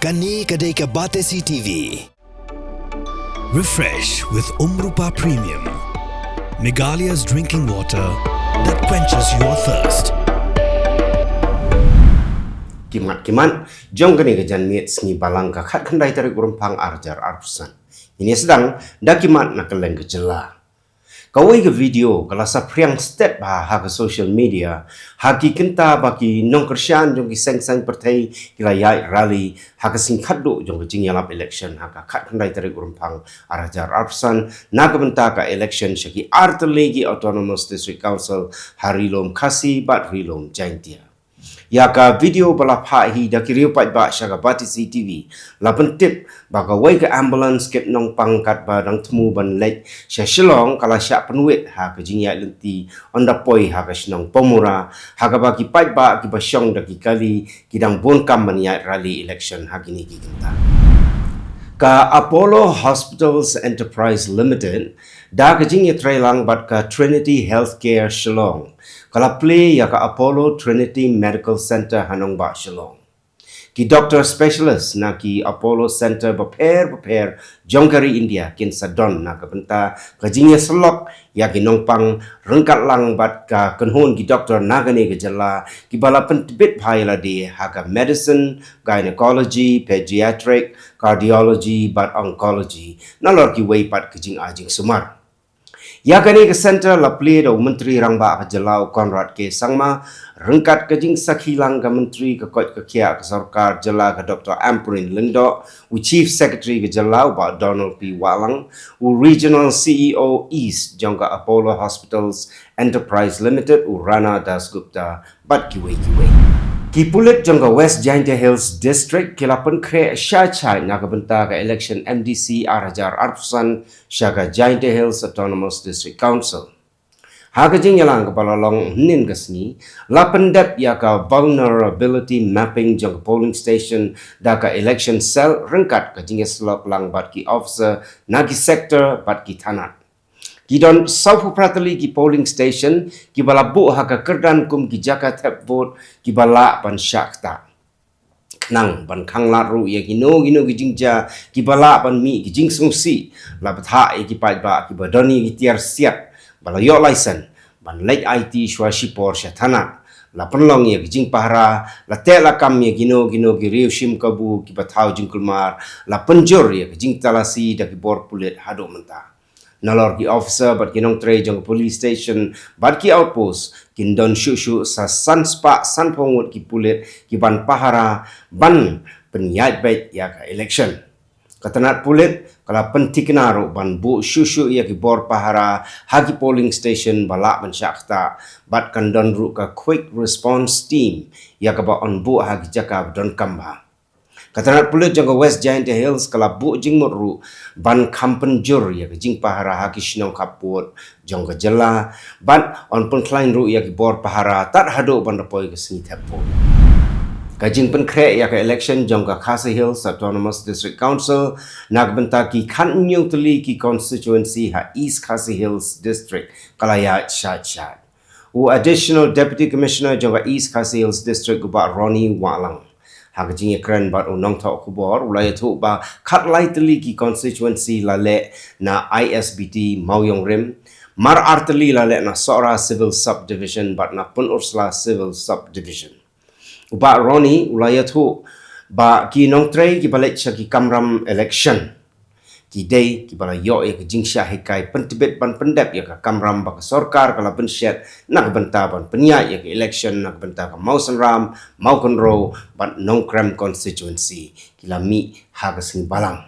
Kani kadai ke Batesi TV. Refresh with Rupa Premium. Meghalaya's drinking water that quenches your thirst. Kimat, jom kini kejan miet sengi balang kakak kendai Tarik Rymphang arjar arpusan. Ini sedang dah kimat nak Kylleng ke Jylla. Kawai ke video kalau sapriang step ha ke social media haki kenta bagi nong kersian jong ki seng Pyrthei kila yai rally ha ke singkat do jong ke jingyalap election ha kat kendai Tarik Rymphang arjar arpusan na ke benta ka election syaki artelegi autonomous district council harilom kasi bat rilom jaintia. Ya ka video bala phahi da kiriu pat ba syaga Batesi TV la pentip baka wai ke ambulance ket nong pangkat ba dang temu ban lek sya shilong kala sya penuit ha ke jingya lenti onda poi ha ke shnong pomura ha ka baki pat ba ki basyong da ki kali kidang bon kam maniat rally election ha kini ki kenta ka Apollo Hospitals Enterprise Limited da ke jingya trailang bat ka Trinity Healthcare Shillong kala play ya ka Apollo Trinity Medical Center Hanong Ba Shillong. Ki doctor specialist na ki Apollo Center beper jongkari India kin sadon na ka benta ka jingya selok ya ki nongpang rengkat lang bat ka kenhon ki doctor nagane ke Jylla ki bala pentibit bhai la di ha ka medicine, gynecology, pediatric, cardiology bat oncology nalor ki wei pat ke jing ajing sumar. Ya kani ke center la play do menteri rangba ke Jylla Konrad ke sangma rengkat ke jing sakhilang ke menteri ke kot ke kia ke sarkar Jylla ke Dr. Ampurin Lindok u chief secretary ke Jylla ba Donald P Walang u regional CEO East jong ke Apollo Hospitals Enterprise Limited u Rana Dasgupta bat kiwe Ki pulit jong ke West Jaintia Hills District kilapan kre syachai na ke benta ke election MDC arajar arpusan syaga Jaintia Hills Autonomous District Council. Ha ke jing yalang kepala long nin ke sini, la pendep ya ka vulnerability mapping jong ke polling station da ke election cell rengkat ke jing selok lang bat ki officer na ki sector bat ki tanat. Ki don saupu pratali ki polling station ki bala bu ha ka kerdan kum ki jaka tap vote ki bala ban syakta. Nang ban khang lat ru ya ki no ki jingja ki bala ban mi ki jing sungsi la batha ki pai ba ki badoni ki tiar siat bala yo license ban lek IT shwa shipor shatana la penlong ya ki jing pahara la te la kam ya ki no ki riu shim kabu ki bathau jing kulmar la penjur ya ki jing talasi da ki bor pulit hado mentah. Nalor ki officer bat kinong tray jong police station bat ki outpost kin don shu sa san spa san pongut ki pulit ki ban pahara ban penyait bet ya ka election katanat pulit kala pentiknaru ban bu shu ya ki bor pahara hagi polling station balak ban syakta bat kan don ru ka quick response team ya ka ba on bu hagi jaka don kamba Katanat pulit jangka West Jaintia Hills kala bu jing mutru ban kampen jur ya ke jing pahara haki shinong kaput jangka Jylla ban on pun klain ru ya ke bor pahara tat hado ban dapoi ke seni tepo. Kajing pen krek ya ke election jangka Khasi Hills Autonomous District Council nak bentaki kan nyung teli ki constituency ha East Khasi Hills District kala ya syat. U additional deputy commissioner jangka East Khasi Hills District ubat Ronnie Walang. Hak jingye keren bat unong tok Khubor ulai tu ba kat lai teli ki constituency lale na ISBT Mauyong Rim mar arteli lale na Sora Civil Subdivision bat na Pun Ursula Civil Subdivision. Uba Ronnie ulai tu ba ki nong tray ki balik syaki kamram election. Ki day ki bala yo ya ke jingsya hikai pentibit ban pendep ya ke kamram ba ke sorkar kala pensyet nak benta ban penyat ya ke election nak benta ke Mausan Ram Maukon Ro ban Nongkrem constituency kila mi ha ke sing balang.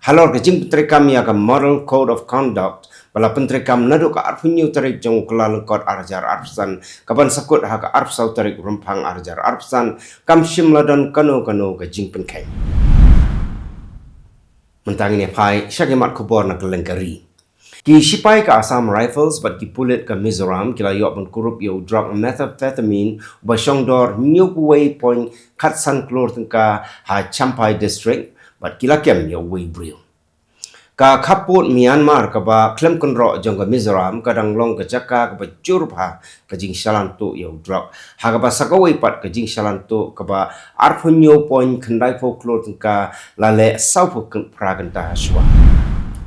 Halor ke jing pentrekam ya ke Model Code of Conduct bala pentrekam naduk ke arpunyu tarik jong kela lengkot arjar arpsan kaban sakut ha ke arpsau Tarik Rymphang arjar arpsan kam shim ladon kano ke jing penkai. Mentang ini pai syakimat Khubor nak Kylleng kari. Ki sipai ke Assam Rifles bat ki pulit ke Mizoram kila yok mengkurup yo drug methamphetamine basyong dor new way point kat san klor tengka ha Champai district bat kila kem yo way bril. Ka kaput Myanmar ka ba klem konro jong ka Mizoram kadang long ka jaka ka ba jurba ka jing shalanto yo drop ha ka ba sakawai pat ka jing shalanto ka ba arpunyo point khandai folklore ka lale saupu praganta haswa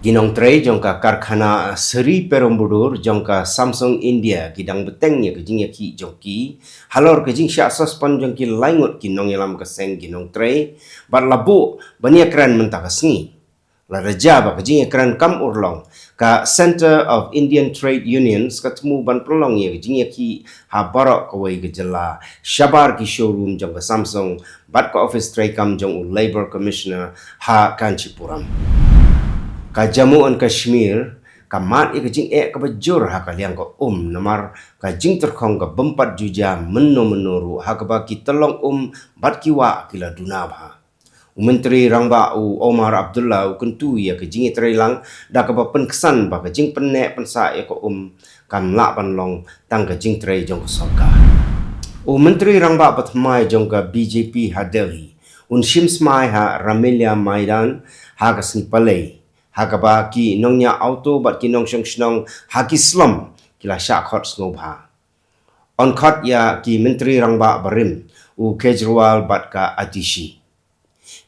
ginong tre jong ka karkhana Seri Perumbudur jong ka Samsung India gidang beteng ya ka jing ya ki jong ki halor ka jing sha suspend jong ki laingot ginong yalam ka seng ginong tre bat labu bania kran mentah ka sngi la raja ba kajing ekran kam urlong ka Center of Indian Trade Unions ka temu ban prolong ye kajing ki ha barok ka wei Jylla shabar ki showroom jong ka Samsung bat ka office tray kam jong Labor Commissioner ha Kanchipuram ka Jammu and Kashmir ka mat ye kajing ka bajur ha ka liang ka namar ka jing terkhong ka bempat juja menuru ha ka ba ki telong bat kiwa kila dunabha Menteri Rangba Omar Abdullah kentu ya ke jing lang da ka ba pen kesan ba ke jing penek pensa ya ko kam la ban long tang ke jing tre jong sarkar Menteri Rangba patmai jong ka BJP ha Delhi shim smai ha Ramelia Maidan ha ka sni palai ha ka ba ki nongnya auto bat ki nong shong shnong ha ki slum kila sha khot snobha on khot ya ki Menteri Rangba barim Kejriwal bat ka Atishi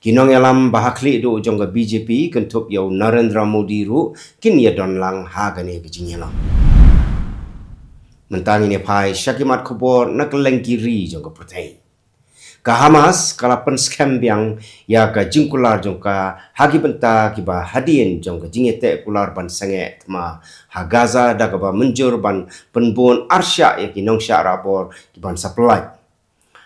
Kinong yalam bahakli do jong ka BJP kentup yau Narendra Modi ru kin ya don lang hagane ke jinyalang. Mentang ini pai syakimat Khubor nak Kylleng kiri jong ka Pyrthei. Ka Hamas kalapan scam biang ya ka jingkular jong ka hagi benta ki ba hadien jong ka jingete kular ban sange ma ha Gaza da ka ba menjur ban penbon arsya ya kinong sya rabor ki ban supply.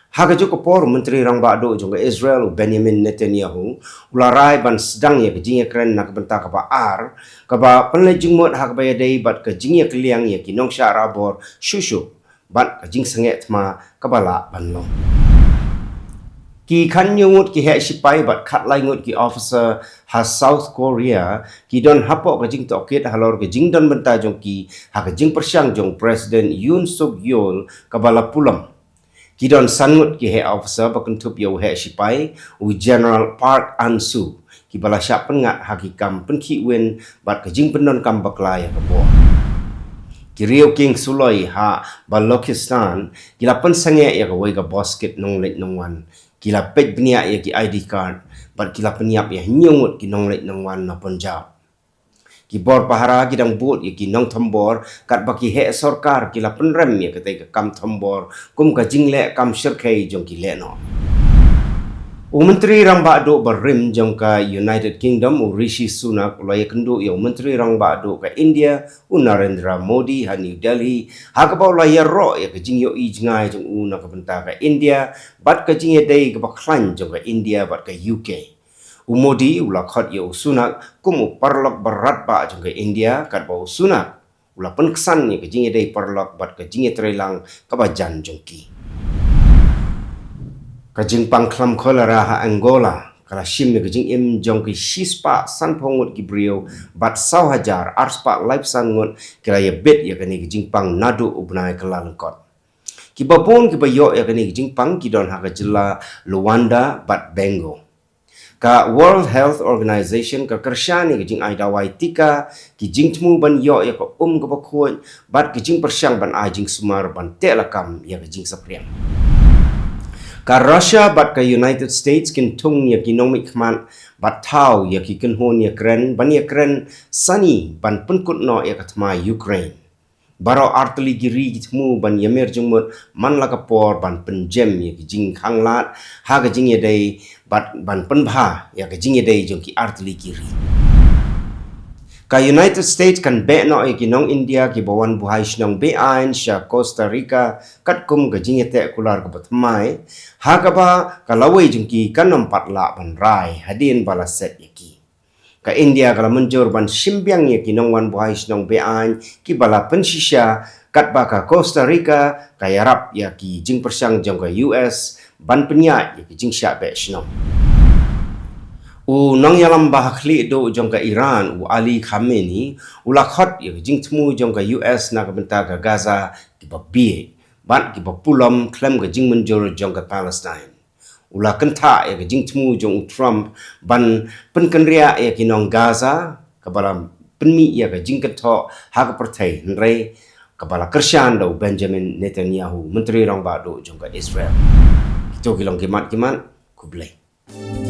Haga joko por Menteri Rangba do jong Israel Benjamin Netanyahu ularai ban sedang ya kejing keren nak benta ka ba ar ka ba penlejung mot hak ba dei bat ka jing kliang ya kinong sya rabor shushu bat ka jing sanget ma ka bala ban long ki kan nyungut ki he sipai bat khat lai ngut ki officer ha South Korea ki don hapok ka jing tokit halor ka jing don benta jong ki ha ka jing persyang jong Presiden Yoon Suk Yeol ka bala pulam Kidon sangut ki he officer bakentup yau he sipai General Park An-su ki bala syak pengat hakikam penki wen bat kejing pendon kam baklai ka bo Kiriu King Suloi ha Balochistan kila pen sange ya ka wei ka basket nong lek nong wan kila pej benia ya ki ID card bat kila penyap ya nyungut ki nong lek nong wan na Punjab Kibor pahara kidang but ya ki nong thambor kat baki he sarkar kila penrem ya ketai ka kam thambor kum ka jingle kam shirkai jong ki le no Menteri Rangba do berim jong ka United Kingdom Rishi Sunak ulai kendu ya Menteri Rangba do ka India Narendra Modi ha New Delhi ha ka ba ulai ro ya ka jing yo i jingai jong na ka benta ka India bat ka jing dei ka ba klan jong ka India bat ka UK Modi ula khot yo Sunak kum parlok berat ba jong ke India kat bau Sunak ula pen kesan ni ke jing dei parlok bat ke jing trelang ka ba jan jong ki ka jing pang klam kolera ha Angola kala shim ni ke jing im jong ki shispa san pongut ki brio bat sau hajar arspa life sangut kala ya bet ya ke ni ke jing pang nadu ubnai kelal kot ki babon ki ba yo ya ke ni ke jing pang ki don ha ka Jylla Luanda bat Bengo Ka World Health Organization ka kersyani ke jing ai dawai tika ki jing temu ban yo ya ka ka bakhuan bat ki jing persyang ban ai jing sumar ban telakam ya ke jing sapriang ka Russia bat ka United States kin tung ya ki nomik man bat tau ya ki kin hon ya kren ban ya kren sani ban penkut no ya ka tma Ukraine Baro arteli giri gitmu ban yamer jengmut man la kapor ban penjem ya ki jing khanglat ha ka jing ya dei bat ban penbha ya ka jing ya dei jong ki arteli giri ka United States kan be no ya ki nong India ki bawan buhai shnong be ain sha Costa Rica kat kum ka jing ya te kular ka batmai ha ka ba ka lawai jong ki kan nampat la ban rai hadin bala set ya ki ka India kala menjur ban simbiang ya ki nong wan buhai snong be an ki bala pensisha kat ba ka Costa Rica ka Arab ya ki jing persyang jong ka US ban penya ya ki jing sya be snong nong yalam bahakli do jong ka Iran Ali Khamenei ula khot ya ki jing temu jong ka US na ka benta ka Gaza ki ba bi ban ki ba pulam klem ka jing menjur jong ka Palestine Ula kenta ya ke jing temu jong Trump ban penkenria ya ki nong Gaza kepala penmi ia ke jingkat tho ha ke Pyrthei nre kepala Kershan do Benjamin Netanyahu menteri rang ba do jong ke Israel. Kita kilong kimat kublai.